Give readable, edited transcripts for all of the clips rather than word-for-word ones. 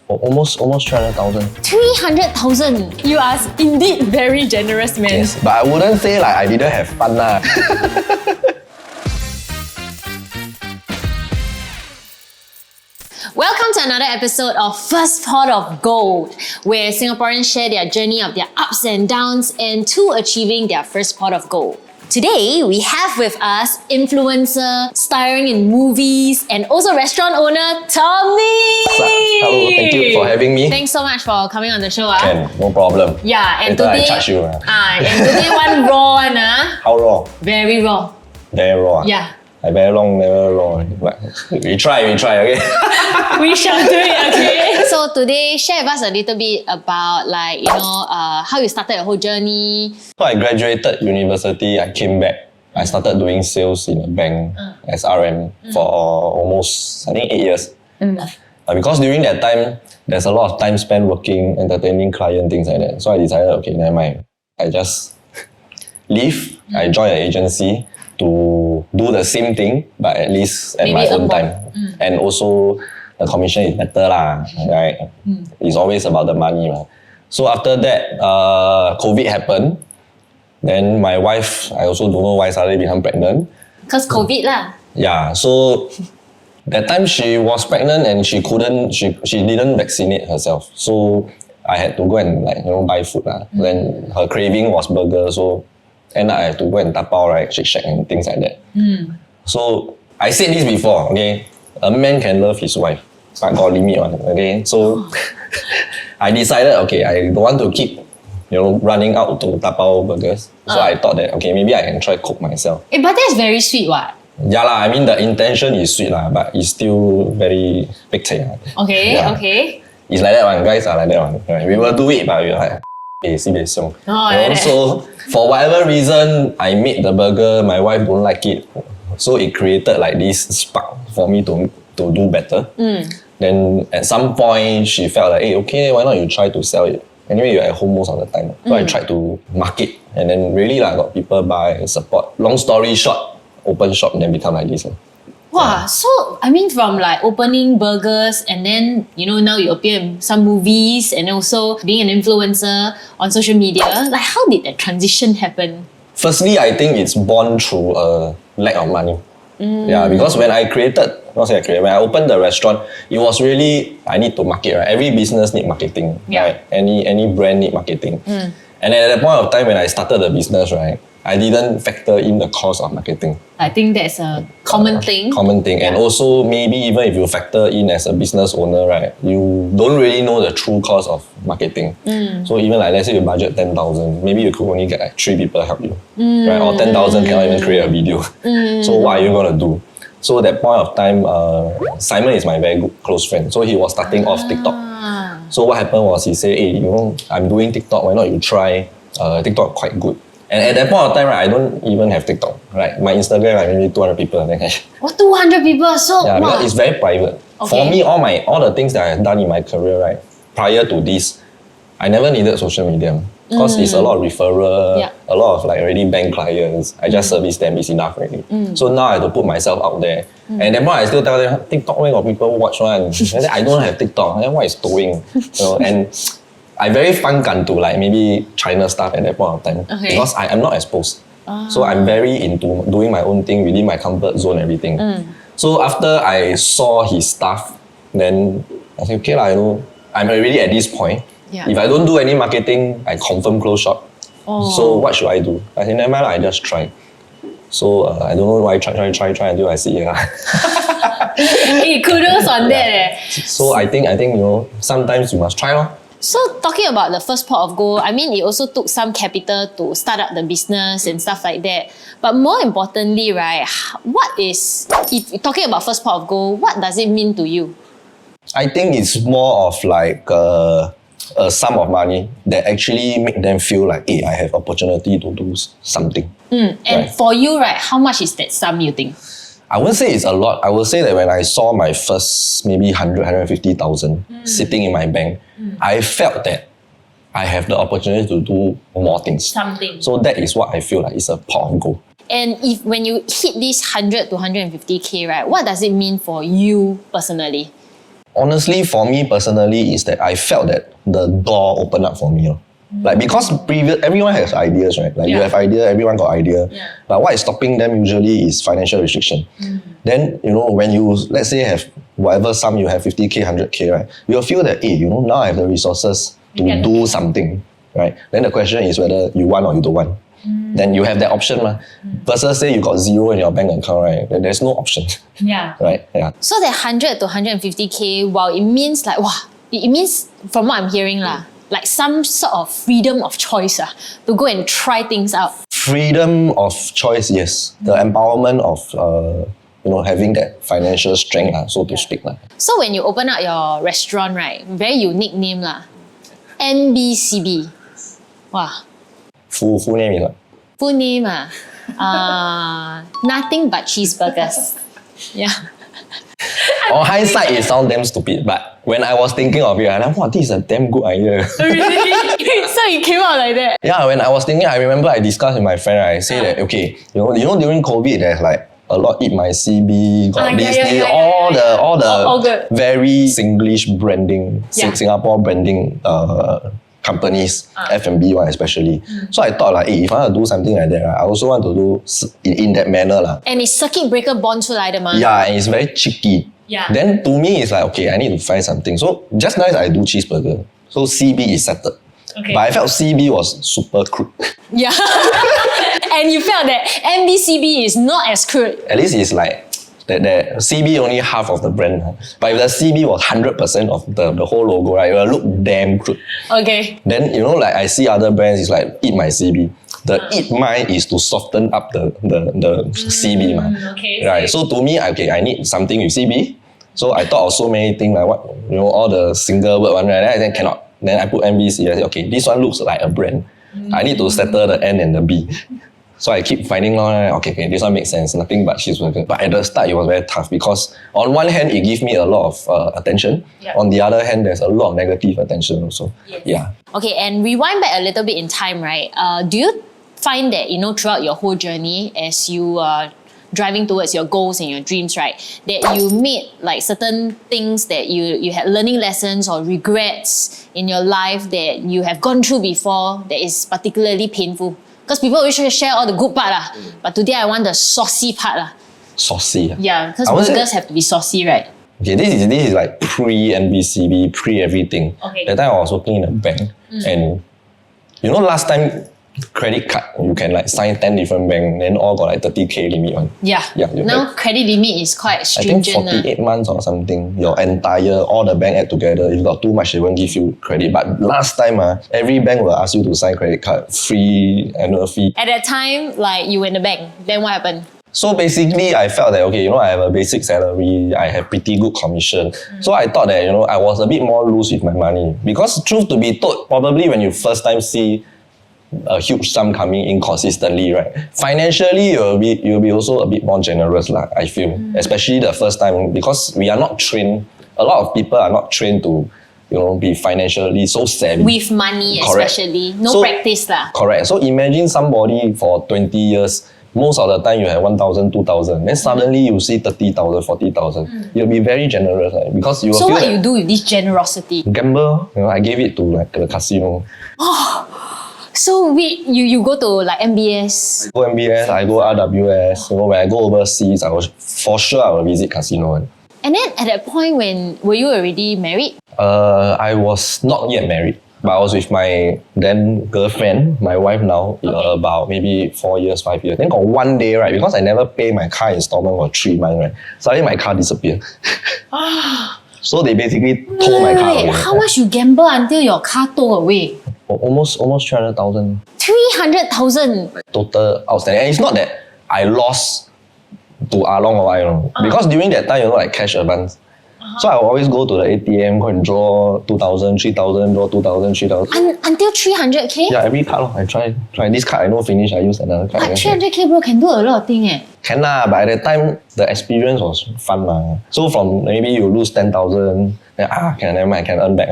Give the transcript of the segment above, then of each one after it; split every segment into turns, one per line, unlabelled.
Almost 300,000.
300,000. You are indeed very generous, man.
Yes, but I wouldn't say like I didn't have fun lah.
Welcome to another episode of First Pot of Gold, where Singaporeans share their journey of their ups and downs and to achieving their first pot of gold. Today, we have with us influencer, starring in movies, and also restaurant owner, Tommy!
Hello, thank you for having me.
Thanks so much for coming on the show.
Can, no problem.
Yeah, and
Later
today...
I charge you.
and today one raw one.
How raw?
Very raw.
Very raw.
Yeah.
I very long, never raw. But we try, okay?
We shall do it, okay? So today, share with us a little bit about how you started your whole journey.
So I graduated university, I came back. I started doing sales in a bank as RM for almost, I think, 8 years. Because during that time, there's a lot of time spent working, entertaining client, things like that. So I decided, okay, never mind. I just leave. I joined an agency to do the same thing, but at least at my own time. And also, the commission is better lah, right? It's always about the money lah. So after that, COVID happened. Then my wife, I also don't know why suddenly become pregnant.
Because COVID lah.
Yeah, so that time she was pregnant and she didn't vaccinate herself. So I had to go and buy food lah. Then her craving was burger, so and I have to go and tapao, right, Shake Shack and things like that. So I said this before, okay? A man can love his wife, but got limit one, okay? So I decided, okay, I don't want to keep, running out to tapao burgers. So I thought that, okay, maybe I can try cook myself.
But that's very sweet, what?
Yeah lah, I mean the intention is sweet lah, but it's still very big thing.
Okay,
yeah.
Okay.
It's like that one, guys are like that one. Right? We will do it, but we're like, so for whatever reason, I made the burger, my wife don't like it. So it created like this spark for me to do better. Then at some point, she felt like, hey, okay, why not you try to sell it? Anyway, you're at home most of the time. So I tried to market and then really got people buy and support. Long story short, open shop and then become like this.
Wow, so I mean from like opening burgers and then now you appear in some movies and also being an influencer on social media, like how did that transition happen?
Firstly, I think it's born through a lack of money. Yeah, because when I when I opened the restaurant, it was really, I need to market, right? Every business need marketing, right? Any brand need marketing. And at that point of time when I started the business, right, I didn't factor in the cost of marketing.
I think that's a common thing.
And also maybe even if you factor in as a business owner, right, you don't really know the true cost of marketing. So even like let's say you budget 10,000, maybe you could only get like 3 people help you, right? Or 10,000 cannot even create a video. So what are you gonna do? So that point of time, Simon is my very good close friend. So he was starting off TikTok. So what happened was he said, hey, I'm doing TikTok, why not you try? TikTok quite good. And at that point of time, right, I don't even have TikTok, right? My Instagram, like maybe 200 people.
What, 200 people? So
yeah, because it's very private. Okay. For me, all the things that I have done in my career, right, prior to this, I never needed social media. Because it's a lot of referral, a lot of like already bank clients. I just service them, it's enough already. So now I have to put myself out there. And then I still tell them, TikTok, where got people watch one? And then I don't have TikTok. Then what is doing? And I very fun to like maybe China stuff at that point of time. Okay. Because I am not exposed. So I'm very into doing my own thing within my comfort zone, everything. So after I saw his stuff, then I said, okay I'm already at this point. If I don't do any marketing, I confirm close shop. So what should I do? I said, never mind, I just try. So I don't know why try until I see it.
Hey, kudos on that.
So I think sometimes you must try.
So talking about the first pot of gold, I mean, it also took some capital to start up the business and stuff like that. But more importantly, right, if talking about first pot of gold, what does it mean to you?
I think it's more of like a sum of money that actually make them feel like, hey, I have opportunity to do something.
And for you, right, how much is that sum, you think?
I wouldn't say it's a lot. I would say that when I saw my first maybe 150,000 sitting in my bank, I felt that I have the opportunity to do more things.
Something.
So that is what I feel like is a pot of gold.
And when you hit this 100 to 150K, right, what does it mean for you personally?
Honestly, for me personally, is that I felt that the door opened up for me. Like because everyone has ideas, right? Like you have idea, everyone got idea.
Yeah.
But what is stopping them usually is financial restriction. Then when you let's say have whatever sum you have 50k, 100k, right? You'll feel that now I have the resources to do something, right? Then the question is whether you want or you don't want. Then you have that option, versus say you got zero in your bank account, right? Then there's no option.
Yeah.
Right? Yeah.
So that 100 to 150k, wow, it means like it means from what I'm hearing like some sort of freedom of choice to go and try things out.
Freedom of choice, yes. The empowerment of having that financial strength, so to speak.
So when you open up your restaurant, right, very unique name NBCB. Wow.
Full name is what?
Full name nothing but cheeseburgers. Yeah.
On hindsight, it sounds damn stupid, but when I was thinking of it, I'm like, wow, this is a damn good idea.
Really? So it came out like that?
Yeah, when I was thinking, I remember I discussed with my friend, I say that, okay, during COVID, there's like a lot Eat My CB, got all the very Singlish branding, Singapore branding companies, F&B one especially. So I thought if I want to do something like that, I also want to do in that manner.
And it's circuit breaker born to like the
Yeah, and it's very cheeky.
Yeah.
Then to me, it's like, okay, I need to find something. So just nice I do cheeseburger. So CB is settled.
Okay.
But I felt CB was super crude.
Yeah. And you felt that NBCB is not as crude.
At least it's like that CB only half of the brand. But if the CB was 100% of the whole logo, right, it will look damn crude.
Okay.
Then, like I see other brands, it's like Eat My CB. The Eat My is to soften up the CB.
Okay.
Right. So to me, okay, I need something with CB. So I thought of so many things, like what, all the single word one, right? Then cannot. Then I put NBC. I said, okay, this one looks like a brand. I need to settle the N and the B. So I keep finding okay, this one makes sense. Nothing but cheeseburger. But at the start, it was very tough because on one hand, it gives me a lot of attention. Yeah. On the other hand, there's a lot of negative attention also. Yes. Yeah.
Okay, and rewind back a little bit in time, right? Do you find that, throughout your whole journey, as you are driving towards your goals and your dreams, right, that you made like certain things that you had learning lessons or regrets in your life that you have gone through before that is particularly painful? Because people always share all the good part, but today I want the saucy part.
Saucy?
Yeah, because burgers have to be saucy, right?
Okay, this is like pre-NBCB, pre-everything. Okay. That time I was working in a bank, and last time credit card, you can like sign 10 different banks, then all got like 30k limit one. Yeah.
Now credit limit is quite stringent.
I think 48 months or something. Your all the bank add together. If you got too much, they won't give you credit. But last time, every bank will ask you to sign credit card, free annual fee.
At that time, like you were in the bank, then what happened?
So basically, I felt that, okay, I have a basic salary, I have pretty good commission. So I thought that, I was a bit more loose with my money. Because truth to be told, probably when you first time see a huge sum coming in consistently, right? Financially, you'll be also a bit more generous, I feel. Especially the first time, because we are not trained, a lot of people are not trained to, be financially so savvy.
With money, correct. Especially. No practice.
Correct. So imagine somebody for 20 years, most of the time you have 1,000, 2,000. Then suddenly you see 30,000, 40,000. You'll be very generous, right? Because you will
So what you do with this generosity?
Gamble. I gave it to like the casino.
So you go to like MBS?
I go MBS, I go RWS. When I go overseas, I will visit casino.
And then at that point, were you already married?
I was not yet married. But I was with my then girlfriend, my wife now, about maybe 4 years, 5 years. Then got one day, right, because I never pay my car installment for 3 months, right, suddenly my car disappeared. So they basically tore my car away.
How much you gamble until your car tore away?
Almost 300,000.
300,000?
Total outstanding. And it's not that I lost to Along or what, because during that time, like cash advance. So I will always go to the ATM, go and draw 2,000, 3,000, draw 2,000, 3,000.
Until 300k?
Yeah, every card. I try this card, I know finish, I use another card.
But 300k bro can do a lot of things.
Can but at that time, the experience was fun. So from maybe you lose 10,000, then never mind, I can earn back.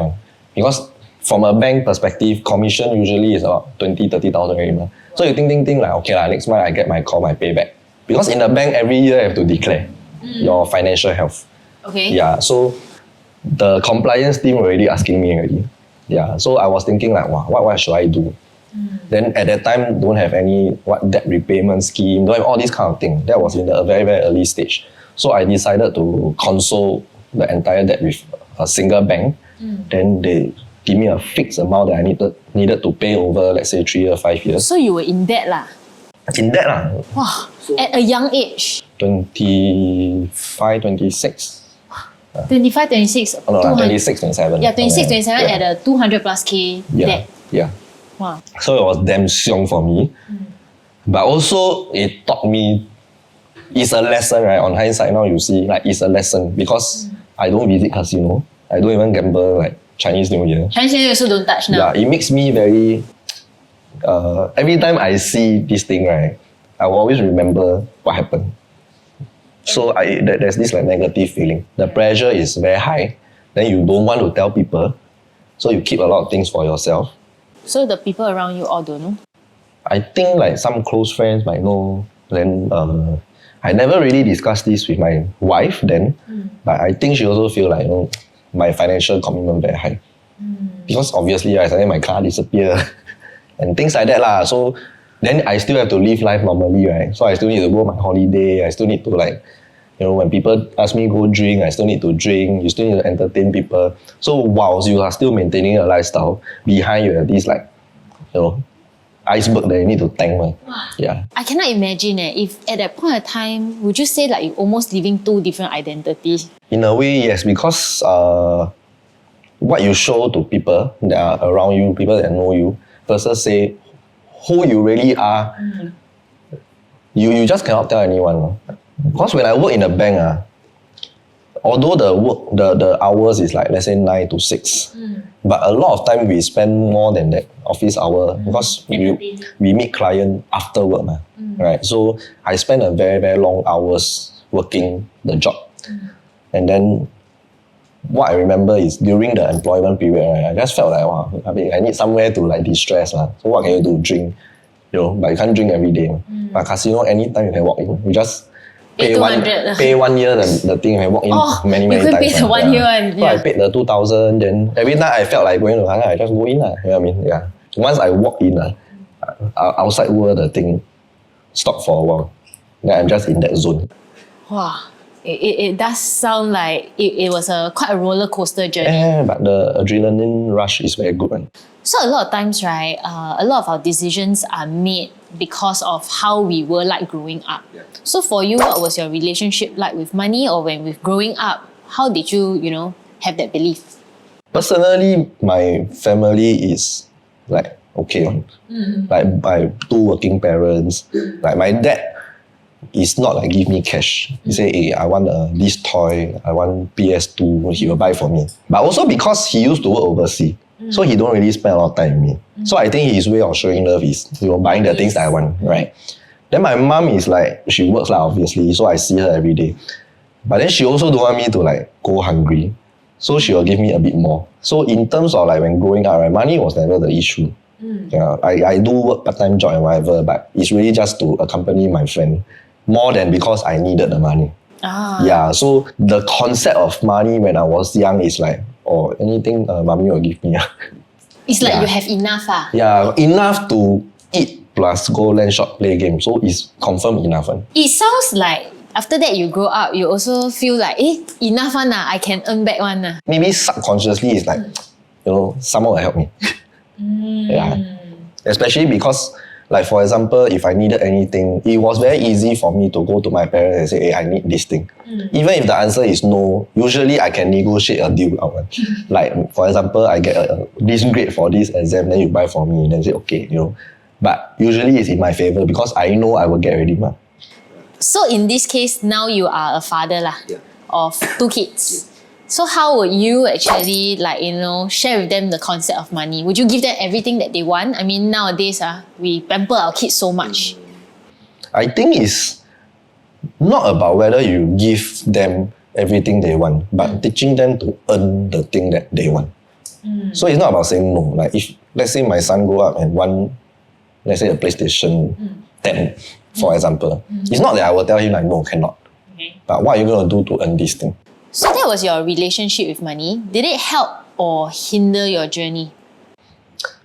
Because from a bank perspective, commission usually is about 20,000, 30,000 every month. So you think like, okay, next month I get my call, my payback. Because in the bank, every year you have to declare your financial health.
Okay.
Yeah, so the compliance team already asking me already. Yeah, so I was thinking like, wow, what should I do? Then at that time, don't have any debt repayment scheme, don't have all these kind of things. That was in the very, very early stage. So I decided to console the entire debt with a single bank. Then they give me a fixed amount that I needed to pay over, let's say 3 or 5 years.
So you were in debt lah?
In debt lah.
Wow, at a young age?
25, 26.
25, 26.
Oh, no, 26, 27.
Yeah, 26, 27 at a 200 plus K debt.
Yeah.
Wow.
So it was damn xiong for me. But also it taught me, it's a lesson, right? On hindsight now you see, like it's a lesson because I don't visit casino. I don't even gamble like Chinese New Year.
Chinese New Year also don't touch now.
Yeah, it makes me very, every time I see this thing, right, I will always remember what happened. So there's this like negative feeling. The pressure is very high. Then you don't want to tell people. So you keep a lot of things for yourself.
So the people around you all don't know?
I think like some close friends might know. Then I never really discussed this with my wife then. But I think she also feel like, my financial commitment very high. Because obviously, suddenly my car disappear and things like that lah. So then I still have to live life normally, right? So I still need to go on my holiday. I still need to like, when people ask me go drink, I still need to drink. You still need to entertain people. So whilst you are still maintaining a lifestyle, behind you have this like, iceberg that you need to tank. Wow. Yeah.
I cannot imagine if at that point of time, would you say like you're almost living two different identities?
In a way, yes, because what you show to people that are around you, people that know you, versus say who you really are, you just cannot tell anyone. Because when I work in a bank, although the hours is like, let's say 9 to 6, but a lot of time we spend more than that office hour because we meet client after work, right? So I spend a very, very long hours working the job. And then what I remember is during the employment period, right, I just felt like, wow, I need somewhere to like de-stress. So what can you do? Drink. But you can't drink every day. But casino, anytime you can walk in. You just pay 1 year the thing, you can walk in many times.
You could pay the 1 year one.
So I paid the 2,000, then every night I felt like going to Hana, I just go in. You know what I mean? Yeah. Once I walk in, outside world, the thing stopped for a while. Then I'm just in that zone.
Wow. It does sound like it was quite a roller coaster journey.
Yeah, but the adrenaline rush is very good. Right?
So a lot of times, right, a lot of our decisions are made because of how we were like growing up. Yeah. So for you, what was your relationship like with money, or when with growing up? How did you, have that belief? Personally,
my family is like okay. Like by 2 working parents. Like my dad is not like give me cash. He say, hey, I want this toy, I want PS2, he will buy for me. But also because he used to work overseas, so he don't really spend a lot of time with me. So I think his way of showing love is buying the things that I want, right? Then my mom is like, she works obviously, so I see her every day. But then she also don't want me to like go hungry. So she will give me a bit more. So in terms of like when growing up, right, money was never the issue. Yeah, I do work part-time job and whatever, but it's really just to accompany my friend more than because I needed the money. Yeah, so the concept of money when I was young is like, anything mommy will give me.
It's like you have enough.
Yeah, enough to eat plus go land shop play game. So it's confirmed enough.
It sounds like after that you grow up, you also feel like, enough I can earn back one.
Maybe subconsciously it's like, someone will help me. Yeah, especially because like for example, if I needed anything, it was very easy for me to go to my parents and say, hey, I need this thing. Even if the answer is no, usually I can negotiate a deal out. Like for example, I get this grade for this exam, then you buy for me, and then say, okay, But usually it's in my favor because I know I will get ready.
So in this case, now you are a father of 2 kids. So how would you actually share with them the concept of money? Would you give them everything that they want? I mean, nowadays we pamper our kids so much.
I think it's not about whether you give them everything they want, but teaching them to earn the thing that they want. So it's not about saying no. Like if let's say my son go up and want, let's say a PlayStation 10, for example, it's not that I will tell him like no, cannot. Okay. But what are you going to do to earn this thing?
So that was your relationship with money. Did it help or hinder your journey?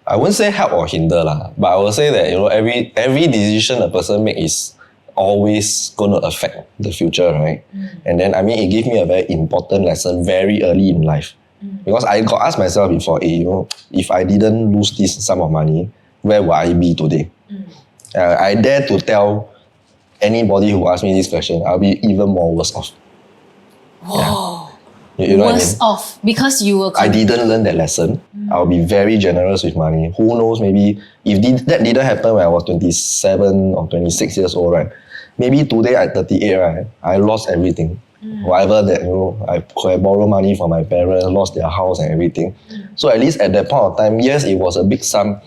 I wouldn't say help or hinder lah, but I will say that every decision a person make is always going to affect the future, right? And then it gave me a very important lesson very early in life, because I got asked myself before, if I didn't lose this sum of money, where would I be today? I dare to tell anybody who asks me this question, I'll be even more worse off.
Whoa.
Yeah. You know
worse off because you were.
I didn't learn that lesson. I'll be very generous with money. Who knows? Maybe if that didn't happen when I was 27 or 26 years old, right? Maybe today at 38, right? I lost everything. Whatever that I could have borrowed money from my parents, lost their house and everything. So at least at that point of time, yes, it was a big sum.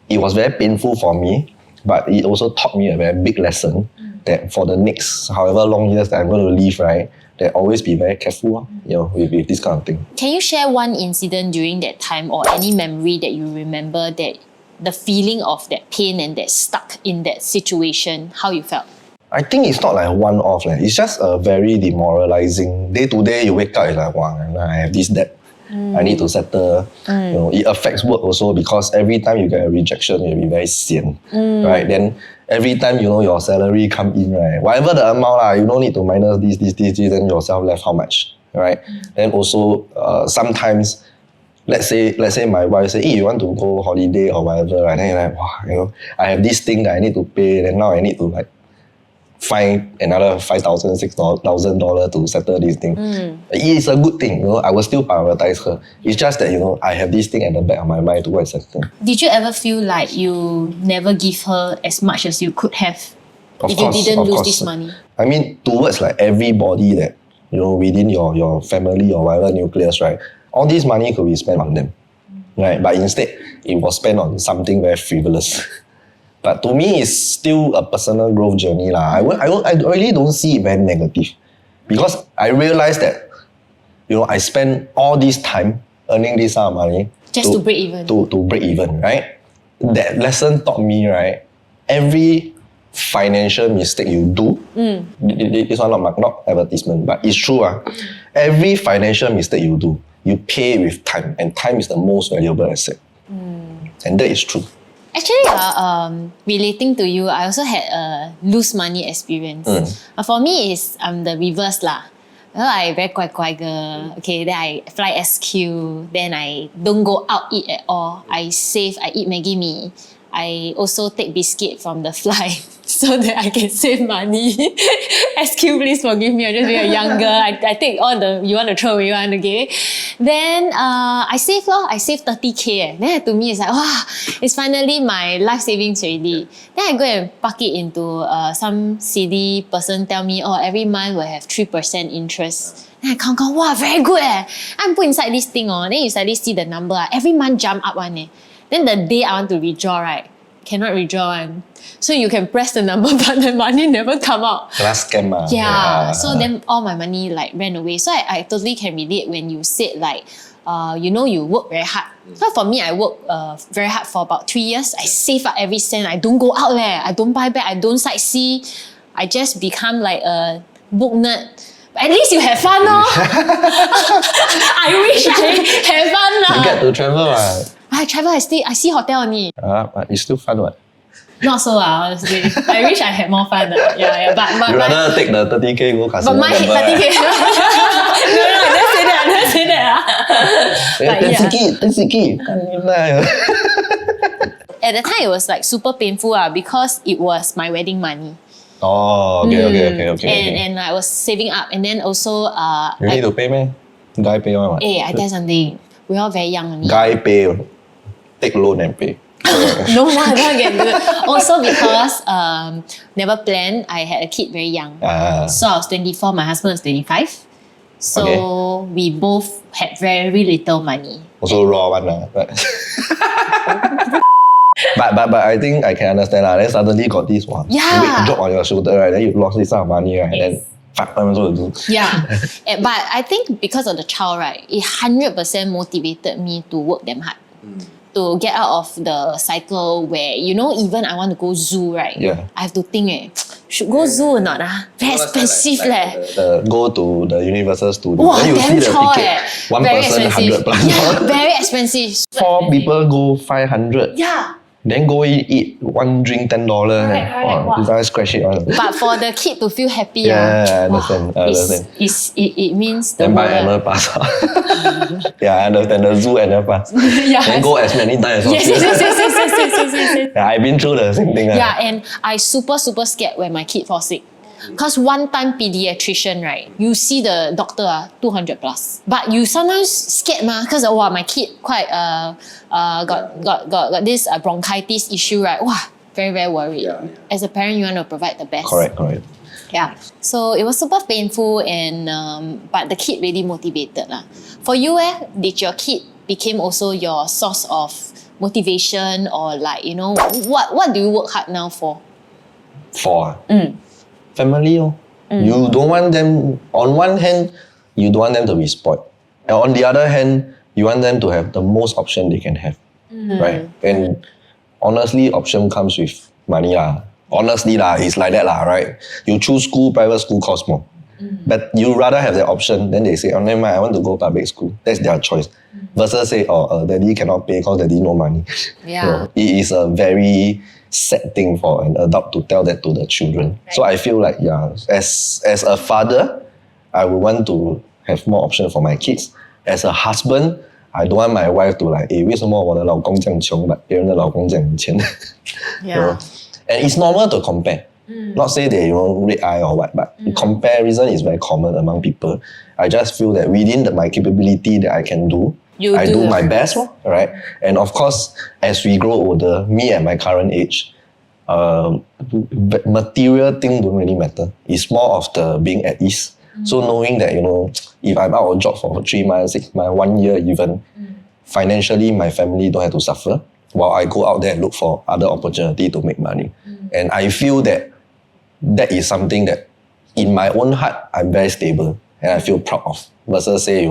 It was very painful for me, but it also taught me a very big lesson that for the next however long years that I'm going to live, right? That always be very careful, with this kind of thing.
Can you share one incident during that time or any memory that you remember that the feeling of that pain and that stuck in that situation, how you felt?
I think it's not like one-off. It's just a very demoralizing. Day to day, you wake up, it's like, wow, I have this debt. I need to settle. It affects work also because every time you get a rejection, you'll be very sian, right? Then every time your salary come in, right? Whatever the amount, you don't need to minus this, then yourself left how much, right? Then also sometimes, let's say my wife say, hey, you want to go holiday or whatever, right? Then you're like, wow, I have this thing that I need to pay, then now I need to find another $5,000, $6,000 to settle this thing. It is a good thing, I will still prioritize her. It's just that, I have this thing at the back of my mind to go and settle.
Did you ever feel like you never give her as much as you could have if you didn't lose this money?
Towards everybody that, within your family or whatever nucleus, right? All this money could be spent on them, right? But instead, it was spent on something very frivolous. But to me, it's still a personal growth journey. I really don't see it very negative. Because I realized that, I spend all this time earning this sum of money.
Just to break even.
To break even, right? That lesson taught me, right? Every financial mistake you do, this one not advertisement, but it's true. Every financial mistake you do, you pay with time. And time is the most valuable asset. And that is true.
Actually, relating to you, I also had a lose money experience. For me, I'm the reverse lah. I very kwai girl. Okay, then I fly SQ. Then I don't go out eat at all. I save. I eat Maggi mee. I also take biscuit from the fly so that I can save money. SQ, please forgive me. I'm just being a young girl. I take all the you want to throw away one, okay? Then I save lor. I save 30K. Then to me, it's like, wow, it's finally my life savings already. Then I go and park it into some silly person tell me, every month will have 3% interest. Then I count, wow, very good I'm put inside this thing then you suddenly see the number every month jump up one Then the day I want to withdraw, right? Cannot withdraw one. So you can press the number, but the money never come out.
Last scam.
Yeah. So then all my money ran away. So I totally can relate when you said you work very hard. So for me, I work very hard for about 3 years. I save up every cent. I don't go out there. I don't buy back. I don't sightsee. I just become like a book nerd. But at least you have fun, I wish I have fun.
You get to travel,
I travel, I see hotel only.
But it's still fun, what?
Not so, honestly. I wish I had more fun. Yeah. But
you rather take the 30K go casino.
But my 30K. No, don't say that. At the time, it was super painful because it was my wedding money.
Oh, okay.
And I was saving up, and then also
you need to pay, man. Guy pay one.
Hey, I tell you something. We all very young only.
Guy pay, take loan and pay.
No, I don't get good. Also because never planned. I had a kid very young. So I was 24. My husband was 25. So we both had very little money.
Also raw one, But I think I can understand Then suddenly got this one.
Yeah.
Weight drop on your shoulder, right? Then you lost this sum of money, right?
Yes.
Then
yeah. But I think because of the child, right, it 100% motivated me to work damn hard. To get out of the cycle where, even I want to go zoo, right?
Yeah.
I have to think, Should go zoo or not? Very expensive
Go to the Universal Studio.
Wow,
then you see
damn
the
chore
ticket. One
Very
person
expensive.
100 plus.
Yeah, very expensive.
Four people go 500.
Yeah.
Then go eat one drink $10.
Correct.
You guys scratch it on.
But for the kid to feel happy,
Yeah, I understand.
It means the
Then buy
world.
annual pass. Yeah, I understand. The zoo annual pass.
Yes.
Then go as many times as
Yes.
possible. Yeah, I've been through the same thing.
Yeah, and I super scared when my kid falls sick. Because one time pediatrician, right, you see the doctor 200 plus. But you sometimes scared because my kid quite got this bronchitis issue, right? Wow, very worried.
Yeah.
As a parent, you want to provide the best.
Correct.
Yeah. So it was super painful and but the kid really motivated lah. For you, did your kid became also your source of motivation or like, what do you work hard now for?
Family. You don't want them, on one hand, you don't want them to be spoiled. And on the other hand, you want them to have the most option they can have. Right? And honestly, option comes with money. Honestly, it's like that, right? You choose school, private school costs more. But you rather have the option, then they say, oh, never mind, I want to go public school. That's their choice. Versus say, daddy cannot pay because daddy no money.
Yeah.
It is a very sad thing for an adult to tell that to the children. Right. So I feel like, as a father, I would want to have more options for my kids. As a husband, I don't want my wife to like, 为什么我的老公这样穷，but 别人的老公这样有钱？
Yeah.
And it's normal to compare. Not say they red eye or what, but comparison is very common among people. I just feel that within my capability that I can do, I do my best, right? And of course, as we grow older, me at my current age, material thing don't really matter. It's more of the being at ease. So knowing that, if I'm out of job for 3 months, 6 months, 1 year even, financially my family don't have to suffer while I go out there and look for other opportunity to make money. And I feel that is something that in my own heart, I'm very stable and I feel proud of. Versus say,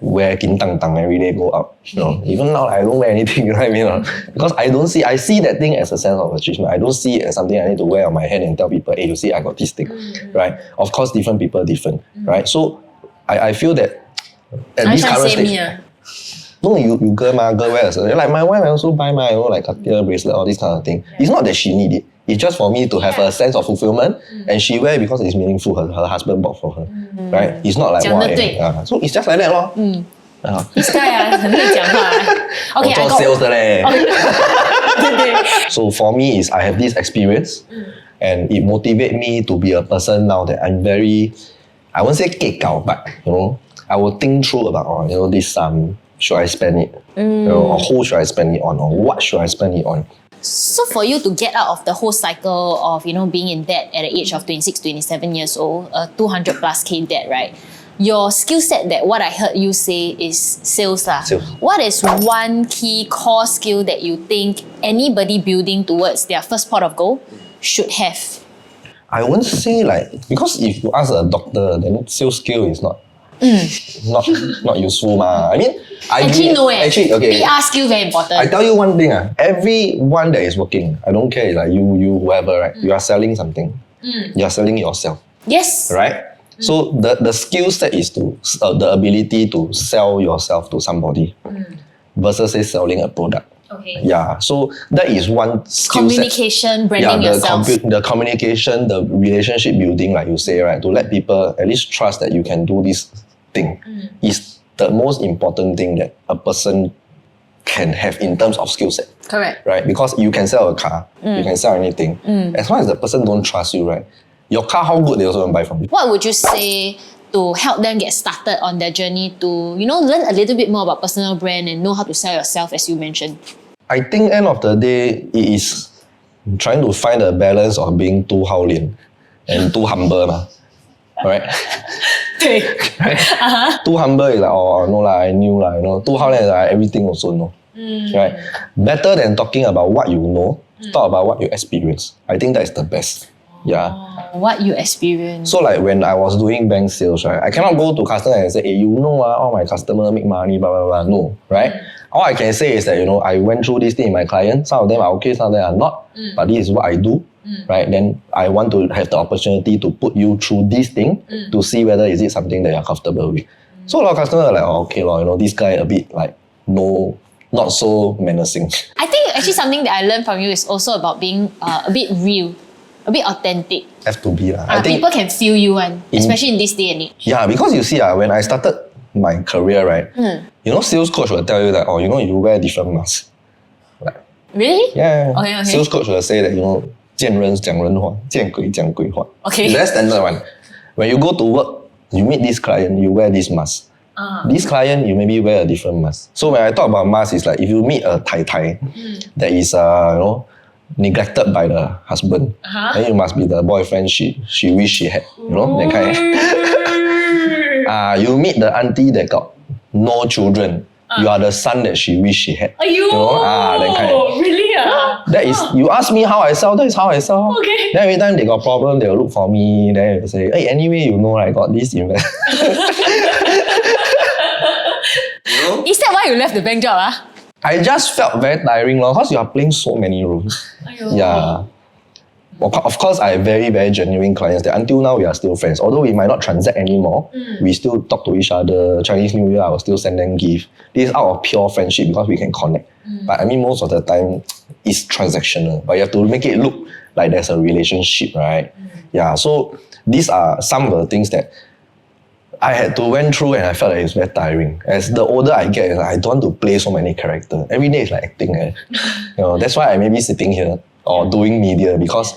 wear kintang every day, go out. Even now I don't wear anything, you know what I mean? Because I see that thing as a sense of achievement. I don't see it as something I need to wear on my hand and tell people, hey, you see, I got this thing, right? Of course, different people different, right? So I feel that at this current stage, no, you girl wear as like my wife also buy like Cartier bracelet, all this kind of thing. It's not that she need it. It's just for me to have a sense of fulfillment, and she wear because it's meaningful. Her husband bought for her, right? It's not like so it's just like that, lor.
This guy 很会讲话。Okay,
我做 sales 的嘞。So for me is I have this experience, and it motivates me to be a person now that I'm very, I won't say 计较, but I will think through about this sum. Should I spend it? Or who should I spend it on? Or what should I spend it on?
So for you to get out of the whole cycle of, being in debt at the age of 26, 27 years old, 200 plus K debt, right? Your skill set that what I heard you say is sales.
Sales.
What is one key core skill that you think anybody building towards their first pot of gold should have?
I won't say because if you ask a doctor, then sales skill is not useful. I mean, Actually, okay.
PR skill very important.
I tell you one thing. Everyone that is working, I don't care, like you, whoever, right? You are selling something. You are selling yourself.
Yes.
Right? So the skill set is to the ability to sell yourself to somebody versus say selling a product.
Okay.
Yeah. So that is one skill
communication,
set.
branding yourself.
The communication, the relationship building, like you say, right? To let people at least trust that you can do this thing is the most important thing that a person can have in terms of skill set.
Correct.
Right? Because you can sell a car, you can sell anything. As long as the person don't trust you, right? Your car, how good they also don't buy from you.
What would you say to help them get started on their journey to, learn a little bit more about personal brand and know how to sell yourself, as you mentioned?
I think end of the day, it is trying to find a balance of being too 好脸 and too humble. Right? Right? Too humble is like, no lah, I knew lah, Too 好脸 is like, everything also know. Right? Better than talking about what you know, talk about what you experience. I think that is the best. Yeah.
What you experience.
So like when I was doing bank sales, right, I cannot go to customer and say, hey, all my customers make money, blah, blah, blah. No, right? All I can say is that, I went through this thing with my clients. Some of them are okay, some of them are not. But this is what I do. right? Then I want to have the opportunity to put you through this thing to see whether is it something that you're comfortable with. So a lot of customers are like, oh, okay, this guy a bit like, no, not so menacing.
I think actually something that I learned from you is also about being a bit real, a bit authentic.
Have to be. I think
people can feel you, especially in this day and age.
Yeah, because you see, when I started my career, right, sales coach will tell you that, you wear different masks. Like,
really?
Yeah.
Okay.
Sales coach will say that, 见人讲人话，见鬼讲鬼话.
Okay.
That's standard one. When you go to work, you meet this client, you wear this mask. This client, you maybe wear a different mask. So when I talk about mask, it's like if you meet a tai that is, neglected by the husband, then you must be the boyfriend she wish she had. That kind. You meet the auntie that got no children. You are the son that she wish she had. That kind.
Really?
That is, you ask me how I sell, that is how I sell.
Okay.
Then every time they got problem, they'll look for me. Then they'll say, hey, anyway, I got this investment.
Is that why you left the bank job?
I just felt very tiring because you are playing so many roles. Yeah. Well, of course, I have very, very genuine clients that until now we are still friends. Although we might not transact anymore, we still talk to each other. Chinese New Year, I will still send them gifts. This is out of pure friendship because we can connect. But I mean, most of the time, it's transactional. But you have to make it look like there's a relationship, right? Yeah, so these are some of the things that I had to went through and I felt like it's very tiring. As the older I get, I don't want to play so many characters. Every day is like acting. That's why I may be sitting here or doing media because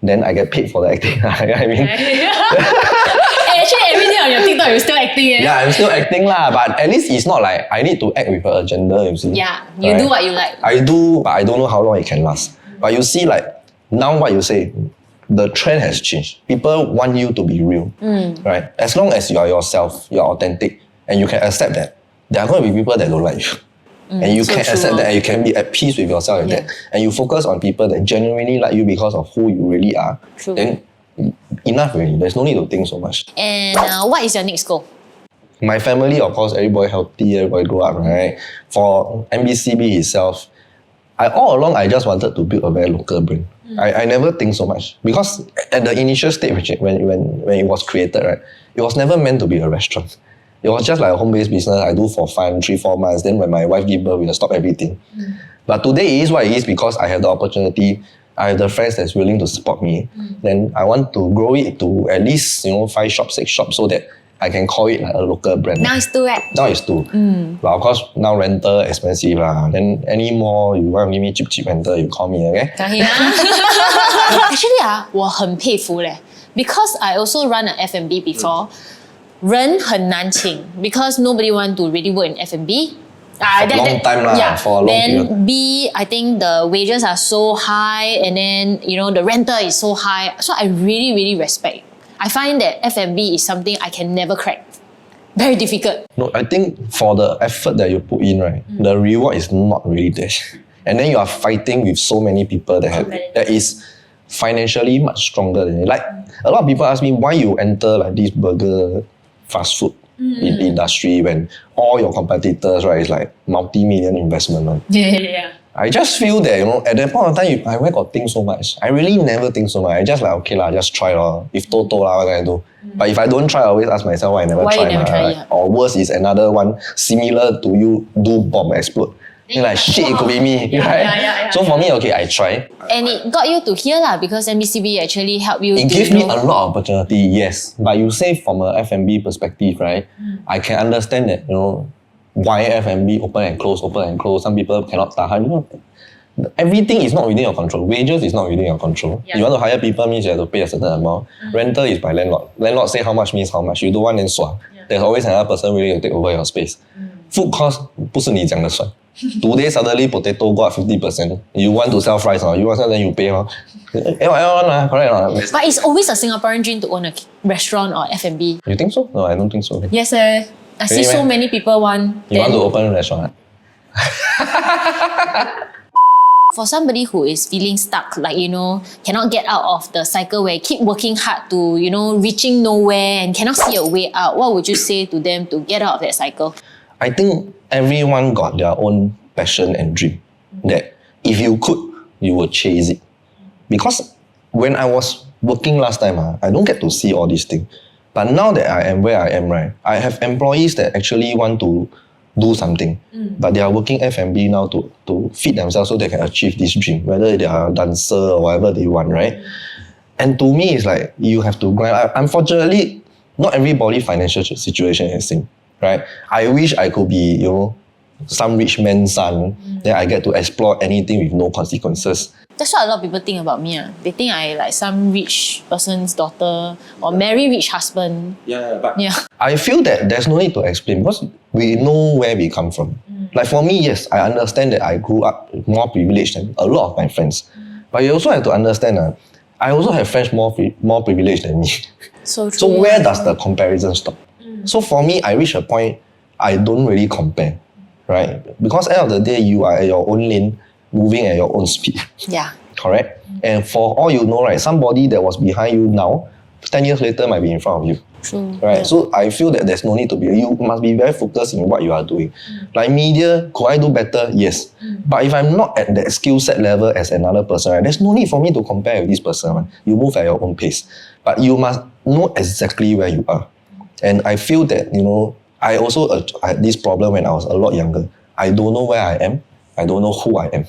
then I get paid for the acting. I mean,
actually, every day on your TikTok, you're still acting.
Yeah, I'm still acting but at least it's not like I need to act with an agenda, you see.
Yeah, you do what you like.
I do, but I don't know how long it can last. But you see, like, now what you say, the trend has changed. People want you to be real, right? As long as you are yourself, you're authentic, and you can accept that, there are going to be people that don't like you. And you can accept that and you can be at peace with yourself like that. And you focus on people that genuinely like you because of who you really are.
True.
Then enough really. There's no need to think so much.
And what is your next goal?
My family, of course, everybody healthy, everybody grow up, right? For NBCB itself, all along I just wanted to build a very local brand. I never think so much because at the initial stage when it was created, right, it was never meant to be a restaurant. It was just like a home-based business I do for fun, 3-4 months. Then when my wife gave birth, we stop everything. But today it is what it is because I have the opportunity. I have the friends that's willing to support me. Then I want to grow it to at least 5 shops, 6 shops so that I can call it like a local brand.
Now it's 2, right?
Now it's 2. But of course, now rental expensive lah. Then any more you want to give me cheap rental, you call me, okay?
Actually, 我很佩服嘞 because I also run an F&B before. 人很难请 because nobody want to really work in F&B.
Long time lah, for a long period.
Then B, I think the wages are so high and then, the rental is so high. So I really, really respect. I find that F&B is something I can never crack. Very difficult.
No, I think for the effort that you put in, right, the reward is not really there. And then you are fighting with so many people that is financially much stronger than you. Like, a lot of people ask me why you enter like this burger fast food industry when all your competitors, right, is like multi-million investment.
Yeah.
I just feel that, at that point of time, I got think so much. I really never think so much. I just like, okay lah, just try lah. If Toto lah, what can I do? But if I don't try, I always ask myself why I never try.
Yeah.
Or worse is another one similar to you do bomb explode. You're like, shit, it could be me.
Yeah.
So for me, okay, I try.
And it got you to here lah because NBCB actually helped you.
It gave me a lot of opportunity, yes. But you say from a F&B perspective, right? I can understand that, why F&B open and close. Some people cannot tahan. Everything is not within your control. Wages is not within your control. You want to hire people means you have to pay a certain amount. Rental is by landlord. Landlord say how much means how much. You don't want then sua. There's always another person willing to take over your space. Food cost 不是你讲的算. Today suddenly potato go up 50%. You want to sell fries, you want to sell then you pay. Correct.
But it's always a Singaporean dream to own a restaurant or F&B.
You think so? No, I don't think so.
Yes, sir. I see so many people want.
You want to open a restaurant?
For somebody who is feeling stuck, like, cannot get out of the cycle where you keep working hard to, reaching nowhere and cannot see a way out, what would you say to them to get out of that cycle?
I think everyone got their own passion and dream that if you could, you would chase it. Because when I was working last time, I don't get to see all these things. But now that I am where I am, right, I have employees that actually want to do something, but they are working F&B now to feed themselves so they can achieve this dream, whether they are a dancer or whatever they want, right? And to me, it's like you have to grind. Unfortunately, not everybody's financial situation is the same, right? I wish I could be, some rich man's son, then I get to explore anything with no consequences.
That's what a lot of people think about me. They think I like some rich person's daughter or marry rich husband.
But I feel that there's no need to explain because we know where we come from. Like for me, yes, I understand that I grew up more privileged than a lot of my friends. But you also have to understand I also have friends more privileged than me.
So true.
So where does the comparison stop? So for me, I reach a point I don't really compare, right? Because at the end of the day, you are at your own lane, moving at your own speed.
Yeah.
Correct? And for all you know, right, somebody that was behind you now, 10 years later might be in front of you.
True.
Right?
Yeah.
So I feel that there's no need to be, you must be very focused in what you are doing. Like media, could I do better? Yes. But if I'm not at that skill set level as another person, right, there's no need for me to compare with this person. Right? You move at your own pace. But you must know exactly where you are. And I feel that, I also had this problem when I was a lot younger. I don't know where I am. I don't know who I am.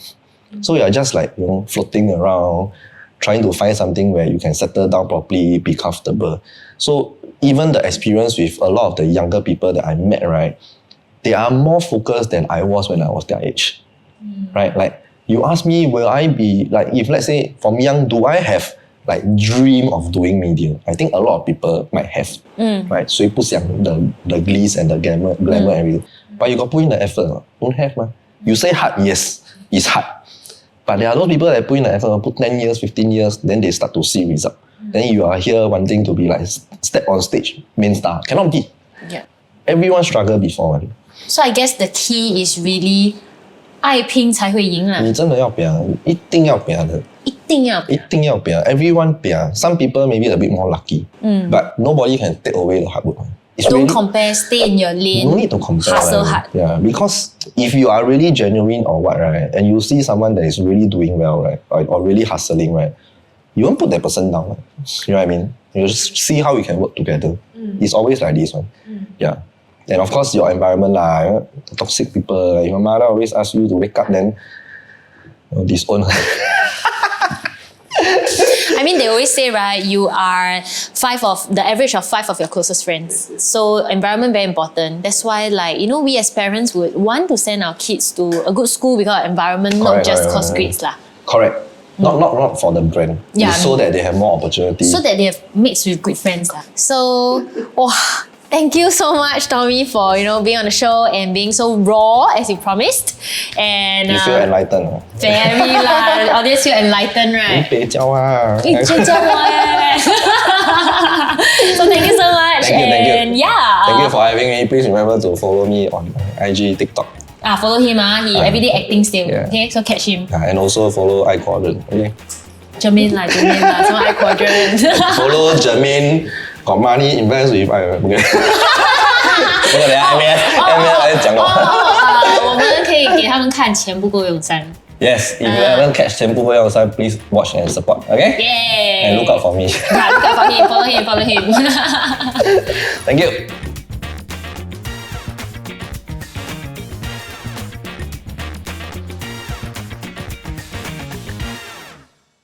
So you're just like, floating around, trying to find something where you can settle down properly, be comfortable. So even the experience with a lot of the younger people that I met, right, they are more focused than I was when I was their age, right? Like you ask me, will I be, like if let's say from young, do I have like dream of doing media? I think a lot of people might have, right? 谁不想 the glitz and the glamour everything. But you got put in the effort, don't have, man. You say hard, yes, it's hard. But there are those people that put in the effort, put 10 years, 15 years, then they start to see result. Then you are here wanting to be like, step on stage, main star. Cannot be.
Yeah.
Everyone struggled before one.
So I guess the key is really 爱拼才会赢啦。
你真的要拼，一定要拼的。
一定要拼。
一定要拼。Everyone 拼。Some people maybe a bit more lucky, but nobody can take away the hard work.
Don't compare, stay in your lane.
No need to compare.
Hustle hard.
Yeah, because if you are really genuine or what, right, and you see someone that is really doing well, right, or really hustling, right, you won't put that person down. Right? You know what I mean? You just see how we can work together. It's always like this one. Yeah. And of course, your environment, toxic people. Like your mother always asks you to wake up, then disown her.
I mean, they always say, right, you are the average of 5 of your closest friends. So environment very important. That's why, we as parents would want to send our kids to a good school because of environment, not just cause grades lah.
Correct. Not for the brand.
Yeah,
it's so that they have more opportunities.
So that they have mates with good friends lah. So, thank you so much, Tommy, for being on the show and being so raw as you promised. And
you feel enlightened.
Very lah. Audience feel enlightened, right?
别教啊！
So thank you so much.
Thank you.
And yeah.
Thank you for having me. Please remember to follow me on IG, TikTok.
Follow him. He everyday acting still.
Yeah.
Okay, so catch him.
And also follow iQuadrant. Okay.
Jermaine lah, some iQuadrant.
Follow Jermaine. Got money invest with I. Okay. 这个等下 ML 来讲了。
我们可以给他们看钱不够用3。
Yes, if you haven't catch 钱不会用3, please watch and support. Okay.
Yay.
And look out for me.
Yeah, look out for him. Follow him.
Thank you.